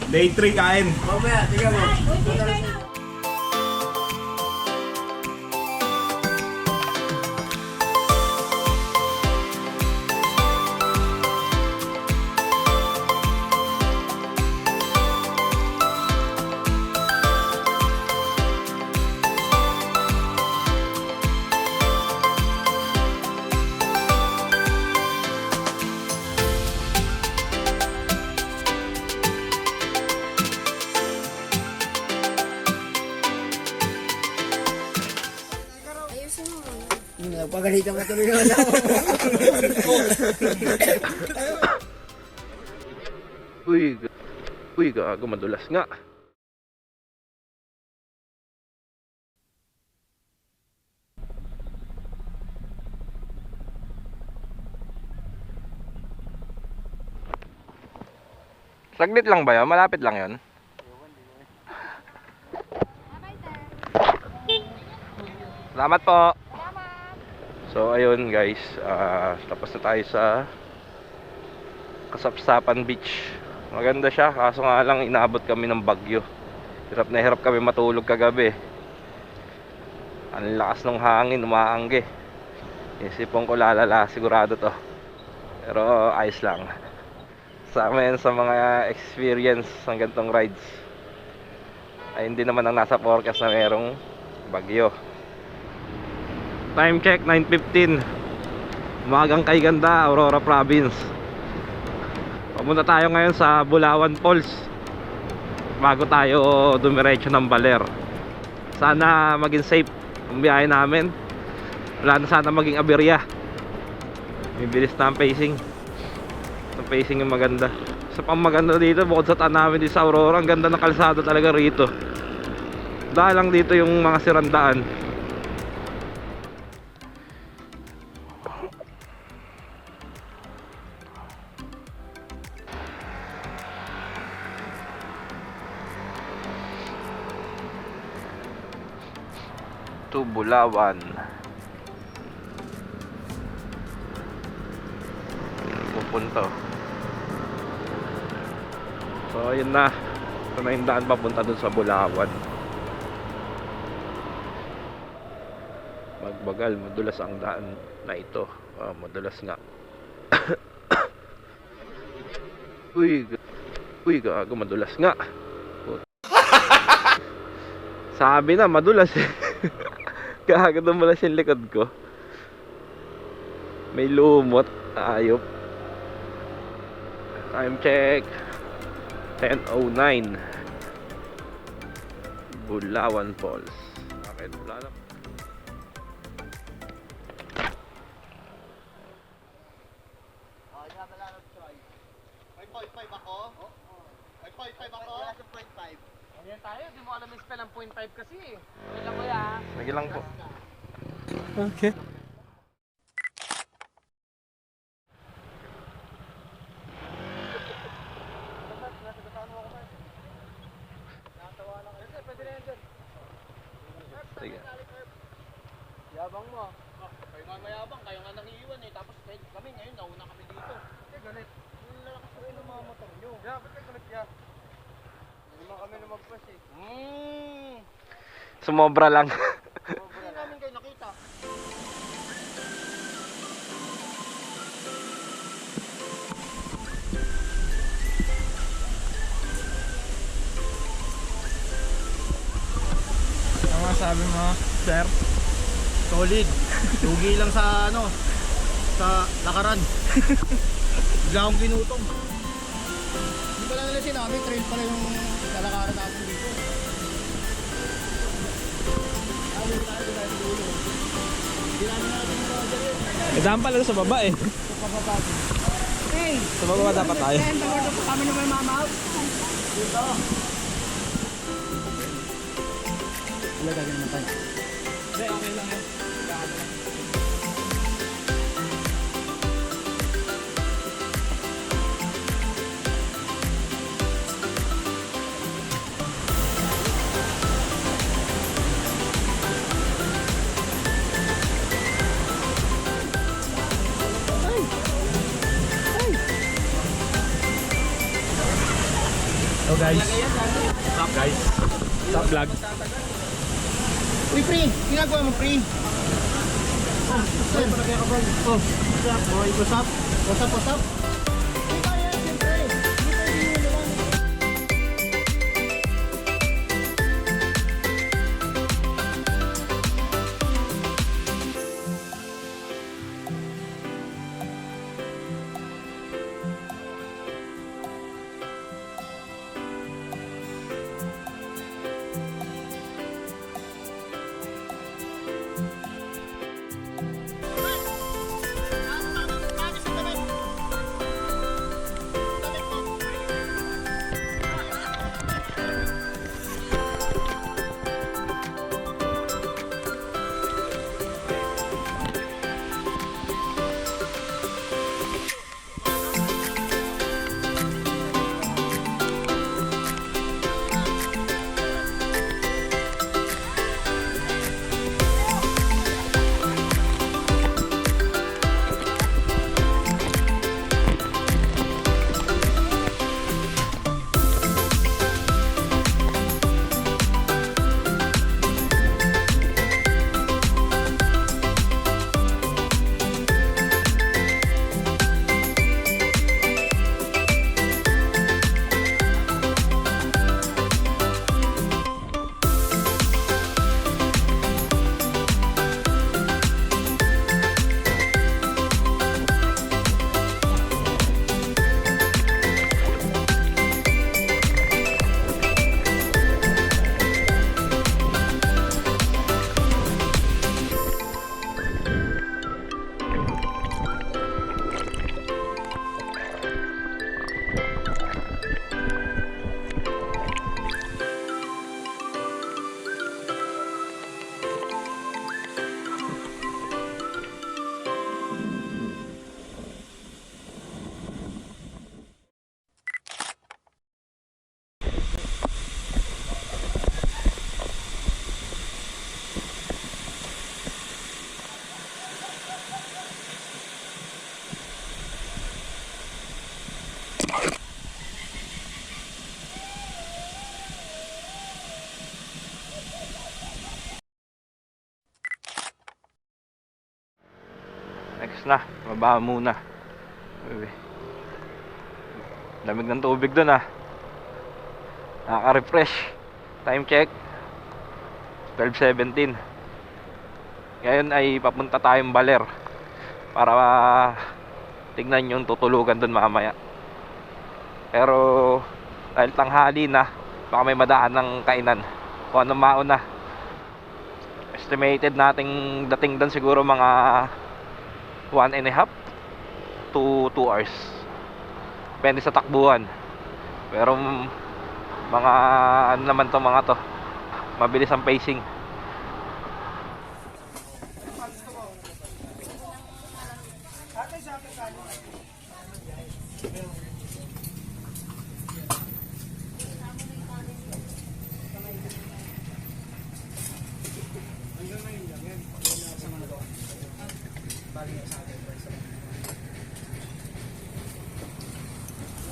Day 3 kain. Mamaya, tingnan mo. Pagalitan ka tuloy naman ako. Uy, gago, madulas nga. Saglit lang ba yun? Malapit lang yun? Salamat po. So ayun guys, tapos na tayo sa Kasapsapan Beach. Maganda siya, kaso nga lang inaabot kami ng bagyo. Hirap na hirap kami matulog kagabi. Ang lakas ng hangin, umaangge. Isipon ko lalala, sigurado to. Pero ayos lang. Sama yan sa mga experience ng ganitong rides. Ay hindi naman ang nasa forecast na merong bagyo. Time check 9:15. Umagang kay ganda, Aurora Province. Pumunta tayo ngayon sa Bulawan Falls bago tayo dumiretso ng Baler. Sana maging safe ang biyahe namin. Wala na sana maging aberya. Bibilis na ang pacing. Ang pacing yung maganda. Sa pang maganda dito, bukod sa namin dito sa Aurora, ang ganda ng kalsada talaga rito. Dahil lang dito yung mga sirandaan. To Bulawan. Pupunta. So ayun na. Ito na yung daan papunta dun sa Bulawan. Magbagal, madulas ang daan na ito. Madulas nga. Uy, gago, madulas nga. Sabi na, madulas eh. Gago, dumulas yung likod ko. May lumot. Ayop. Time check 10:09. Bulawan Falls. Bakit? Wala na. May 0.5 ako? May 0.5 ako? Wala sa 0.5. Ayan tayo, di mo alam yung spell ang 0.5 kasi eh. Wait lang kuya. Sige lang po. Okay. Sige. Yabang mo. Kayo nga mayabang, kayo nga nangiiwan eh. Tapos kami ngayon, nauna kami dito. Eh, galit. Ang lalakas ko ng mga motor nyo. Yeah, ba't kayo galit ya? Hindi naman kami lumagpas eh. Sumobra lang. Hindi namin kayo nakita. Ano masabi mo, sir? Solid. Lugi lang sa ano, sa lakaran. Bigla akong ginutong. Hindi pala nila sinabi, trail pala yung lalakaran natin dito. Ayun tayo tayo dulo. Hindi namin natin yung roger yun. Daan pala sa baba eh. Sa pababa. Hey! Sa baba dapat tayo. Tawag po kami na may mamaw. Dito. Wala gagawin naman tayo. Hindi, okay lang yun. guys. What's up guys? What's up vlog? Uy, pre! Ginagawa mo, pre! Oh, sir. Oh, what's up? What's up, what's up? Hindi kaya, siyempre. Hindi pwede yun naman. Next na, baba muna. Uy. Lamig ng tubig dun ah. Nakaka-refresh. Time check 12:17. Ngayon ay papunta tayong Baler para tignan yung tutulugan dun mamaya. Pero dahil tanghali na, baka may madaan ng kainan kung anong mauna. Estimated nating dating dun siguro mga 1.5 to 2 hours. Depende sa takbuhan. Pero mga ano naman to, mga to, mabilis ang pacing.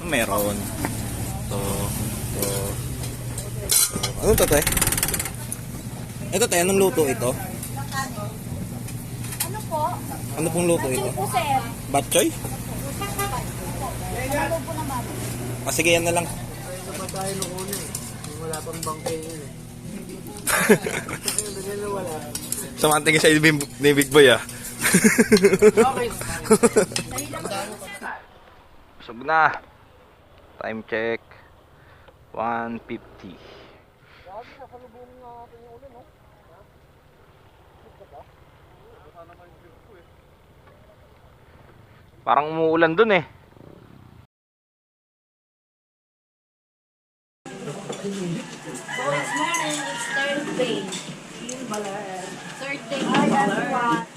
Meron. Ano to, te? Ito, te, anong luto ito? Ano po? Ano pong luto ito? Po, sir. Batchoy? Ano po naman? Ah, sige, yan na lang. Sa tayo nung una eh. Wala pang bangkay yun eh. Bigyan na wala. Samantingin sa ni Big Boy, ah. Okay. Busog na. Time check 1:50. Parang umuulan dun eh. So, it's morning. It's Thursday. Thursday. Hi everyone!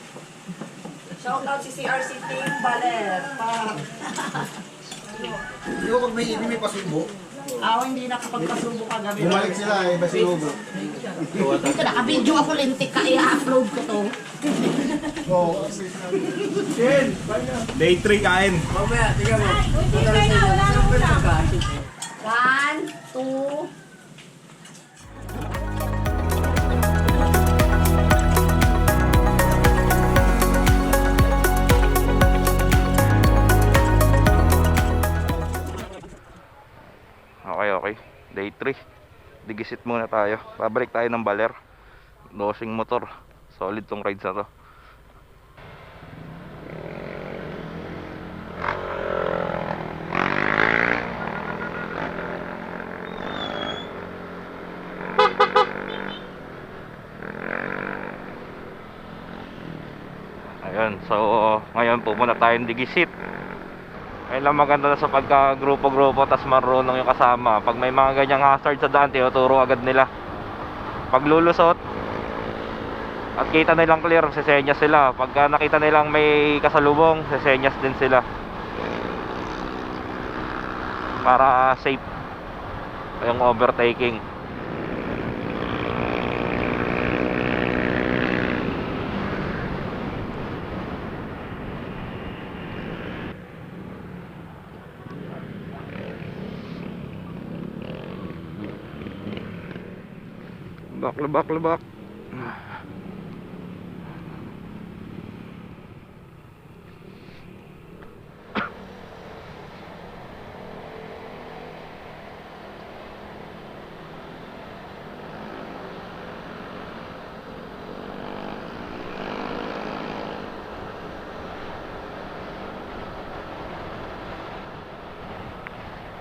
Shout out si CRC Team Baler. Di ba pag may pasubo? Hindi nakapagpasubo kagabi. Bumalik sila eh, basinubo. Dito naka-video ako lintik ka, i-upload ko to. Oo. Day 3 kain. Mamaya, tingnan mo. Uy, hindi kayo na. Wala na ulam. 1, 2, Okay, okay. Day 3. Digisit muna tayo. Babalik tayo ng Baler. Dosing motor. Solid tong rides na to. Ayun, so ngayon pupunta tayong Digisit. Ayun lang maganda na sa pagka grupo-grupo tas marunong yung kasama. Pag may mga ganyang hazard sa daan, tinuturo agad nila. Pag lulusot at kita nilang clear, sesenyas sila. Pagka nakita nilang may kasalubong, sesenyas din sila para safe yung overtaking. Lebak.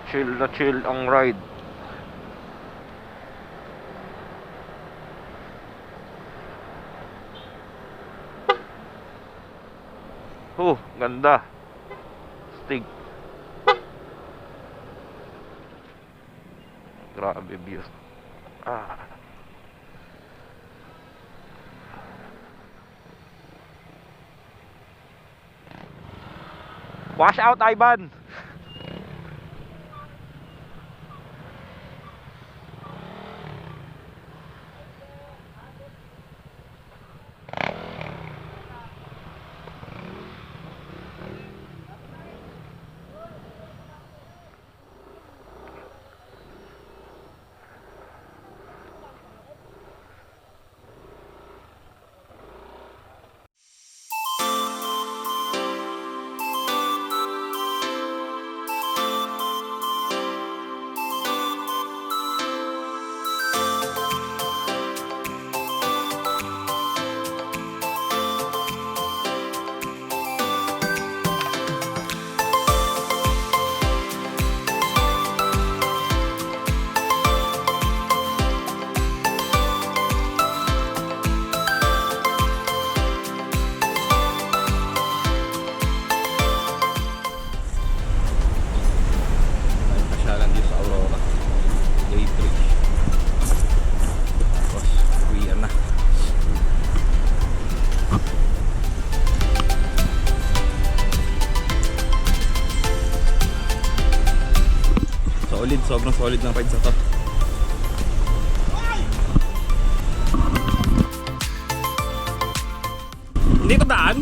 Chill na chill ang ride. Ganda. Stig. Grabe view. Wash out, Ivan. Sobrang solid ng rides na to. Hindi ko daan.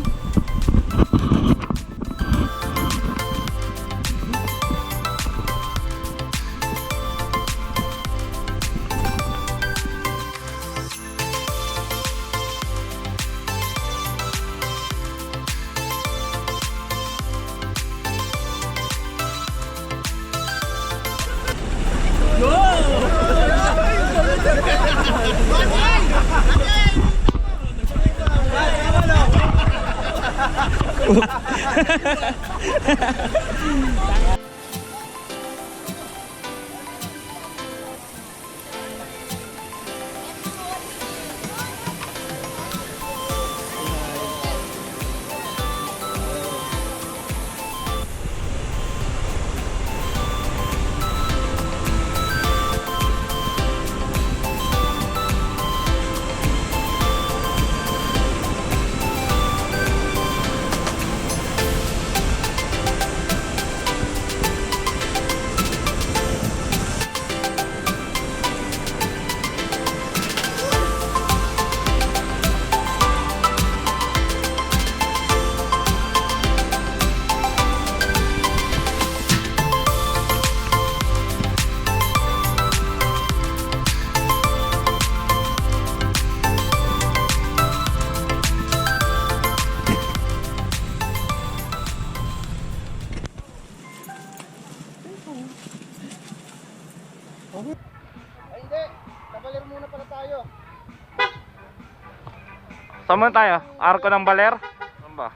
Saan muna tayo? Arko ng Baler? Saan ba?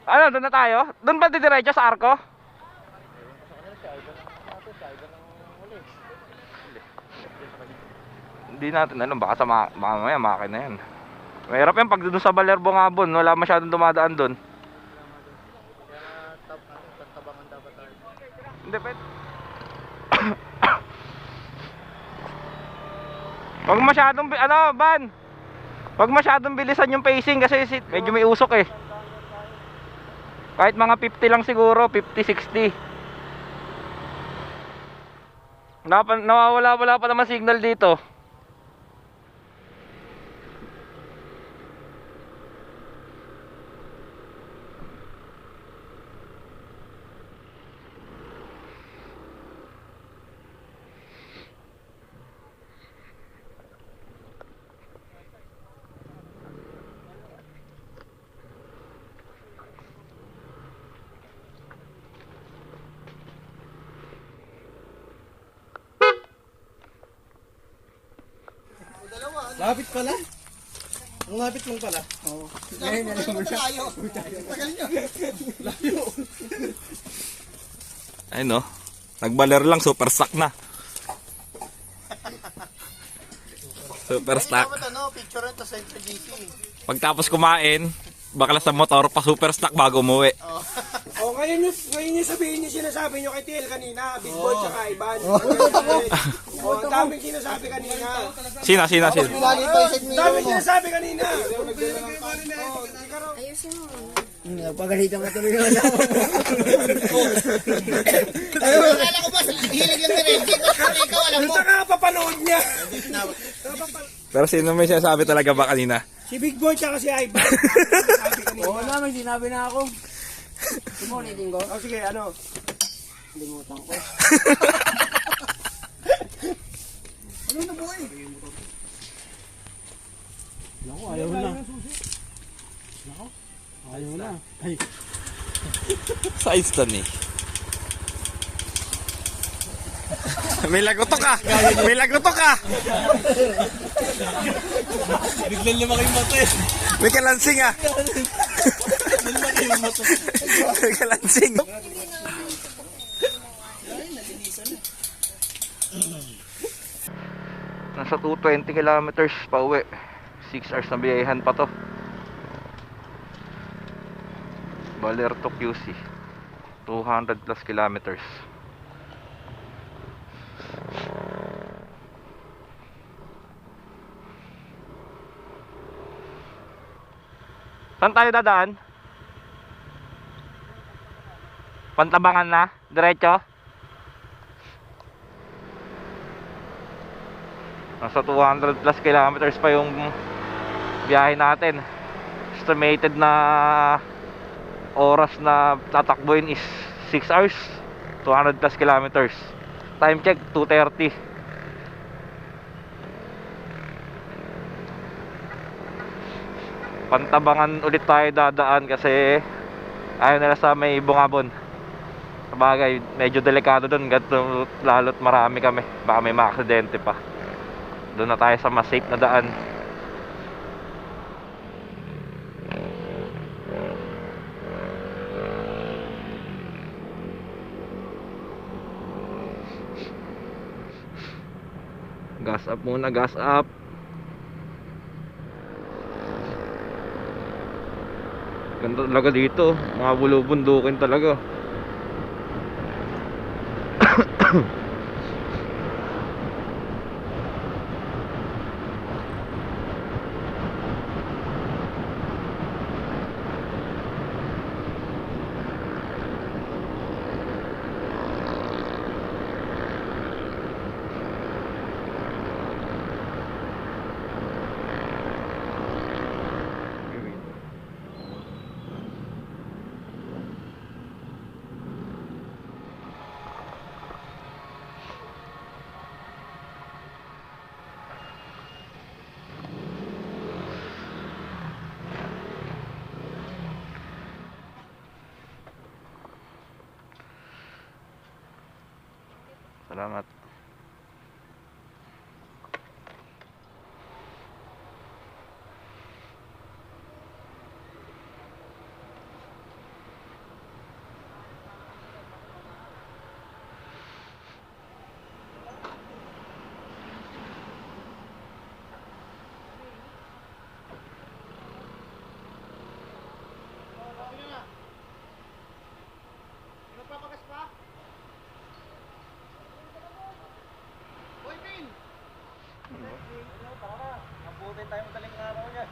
Ano, doon na tayo? Doon ba didiretso sa Arko? Hindi natin alam, baka sa mamaya makina yan. Mahirap yan pag doon sa Baler Bungabon, wala masyadong dumadaan doon. Tabangan dapat tayo. Hindi, pwede. Huwag masyadong, ano, Ban? Huwag masyadong bilisan yung pacing kasi medyo may usok eh. Kahit mga 50 lang siguro, 50, 60. Nawawala pa naman signal dito. Lapit pala. Ang lapit lang pala. Oo. Ngayon yan naman siya. Layo. Tagal nyo. Layo. Ayun no. Nagbaler lang, super stock na. Super stock. Dapat ano, picture ito sa GC. Pagtapos kumain, bakla sa motor, pa super stock bago umuwi. Oh, ngayon yung sabihin niyo sinasabi niyo kay Tiel kanina, Big Boy tsaka Ivan. Oh, ang daming sinasabi kanina. Sina? Lagi pa yung set Daming sinasabi kanina. Ayusin mo. Nagpagalitan ka tuloy na. Akala ko ba, hilig lang ni Reggie. Ikaw alam mo. Ito nga papanood niya. Pero sino may sinasabi talaga ba kanina? Si Big Boy tsaka si Ivan. Oo naman, sinabi na ako. Sumulitin ko. Oh, sige, ano? Limutan ko. Ano na buhay? Ayaw na. Ayaw na. Ay. Size to ni. May lagotok ka! May lagotok ka! Biglang lumaki yung mata eh. May kalansing ah! May kalansing! Nasa 220 kilometers pa uwi. 6 hours na biyahan pa to. Baler to QC. 200 plus kilometers. Saan tayo dadaan? Pantabangan na? Diretso? Nasa 200 plus kilometers pa yung biyahe natin. Estimated na oras na tatakbuhin is 6 hours. 200 plus kilometers. Time check 2:30. Pantabangan ulit tayo dadaan kasi ayaw nila sa may Bungabon. Sabagay, medyo delikado doon, ganito lalo't marami kami. Baka may maaksidente pa. Doon na tayo sa mas safe na daan. Gas up muna, gas up. Ganda talaga dito, mga bulubundukin talaga. Salamat. Nagpapagas pa? Hoy, Pin! Abutin tayo madaling araw niya.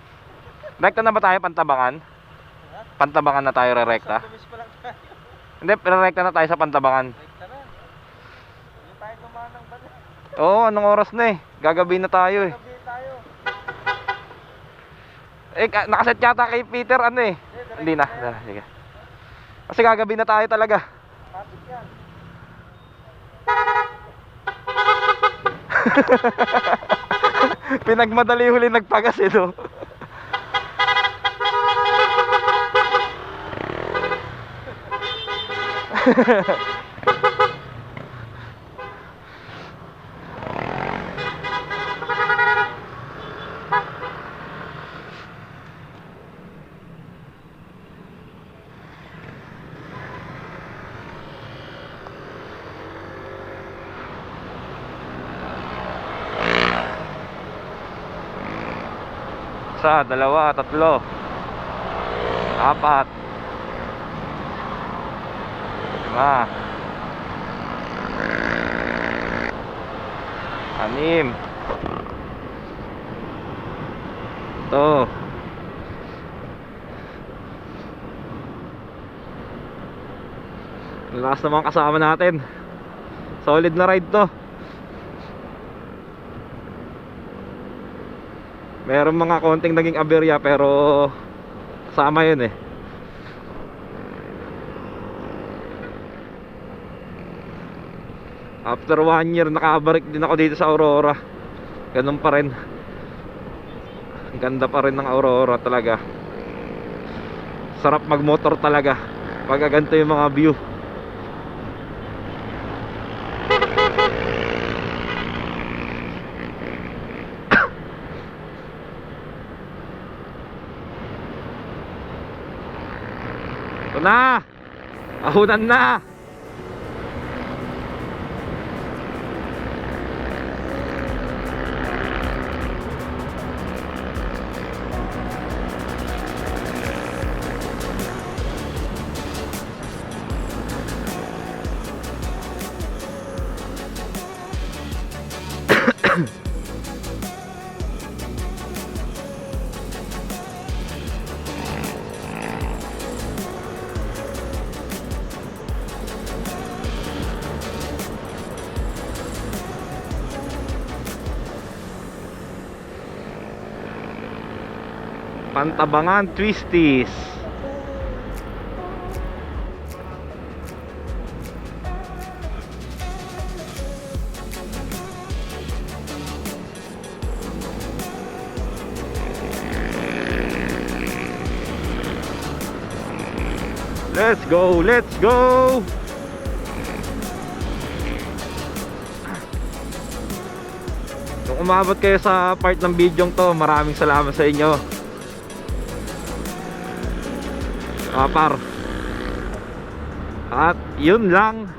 Rekta na ba tayo Pantabangan? Pantabangan na tayo re-rekta? Tumis pa lang tayo. Hindi, re-rekta na tayo sa Pantabangan. Rekta na. Hindi tayo dumaan ng bala. Oo, anong oras na eh? Gagabi na tayo eh. Gabi tayo. Nakaset yata kay Peter ano eh. Hindi na. Sige. Kasi gagabi na tayo talaga. Traffic yan. Pinagmadali huli nagpagas eh no. Isa, dalawa, tatlo, apat, lima, anim. Ito. Lakas naman kasama natin. Solid na ride to. Meron mga konting naging aberya pero kasama yun eh. After 1 year nakabalik din ako dito sa Aurora. Ganun pa rin. Ang ganda pa rin ng Aurora talaga. Sarap magmotor talaga pag ganito yung mga view. Ito na! Ahunan na! Pantabangan Twisties. Let's go, let's go. Kung umabot kayo sa part ng video to, maraming salamat sa inyo. Par. At yun lang.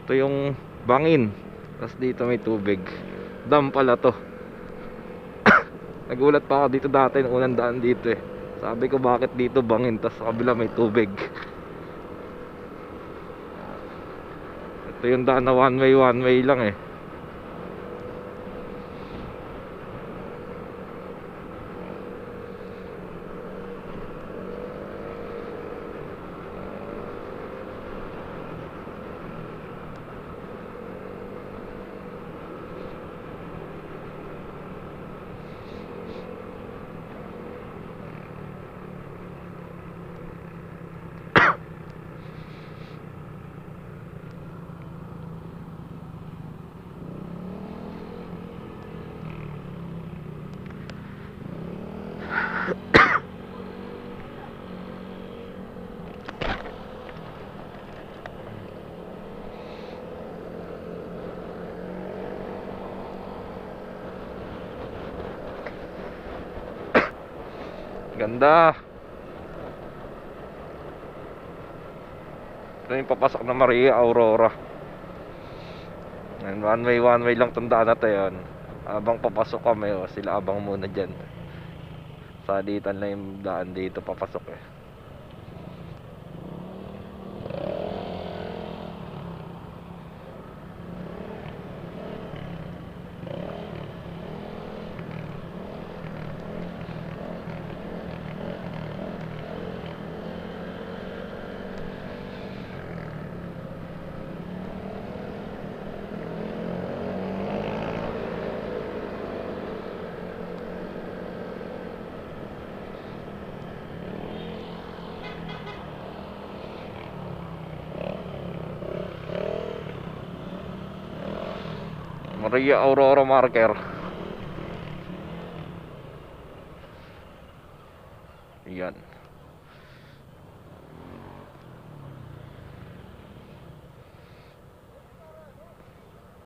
Ito yung bangin. Tapos dito may tubig. Dam pala to. Nagulat pa ako dito dati nung unang daan dito eh. Sabi ko bakit dito bangin, tapos sa kabila may tubig. Ito yung daan na one way lang eh. Ganda. Ito yung papasok na Maria Aurora. And one way lang tandaan natin yun. Abang papasok kami, sila abang muna dyan. Salitan lang yung daan dito papasok eh. Maria Aurora marker. Yan.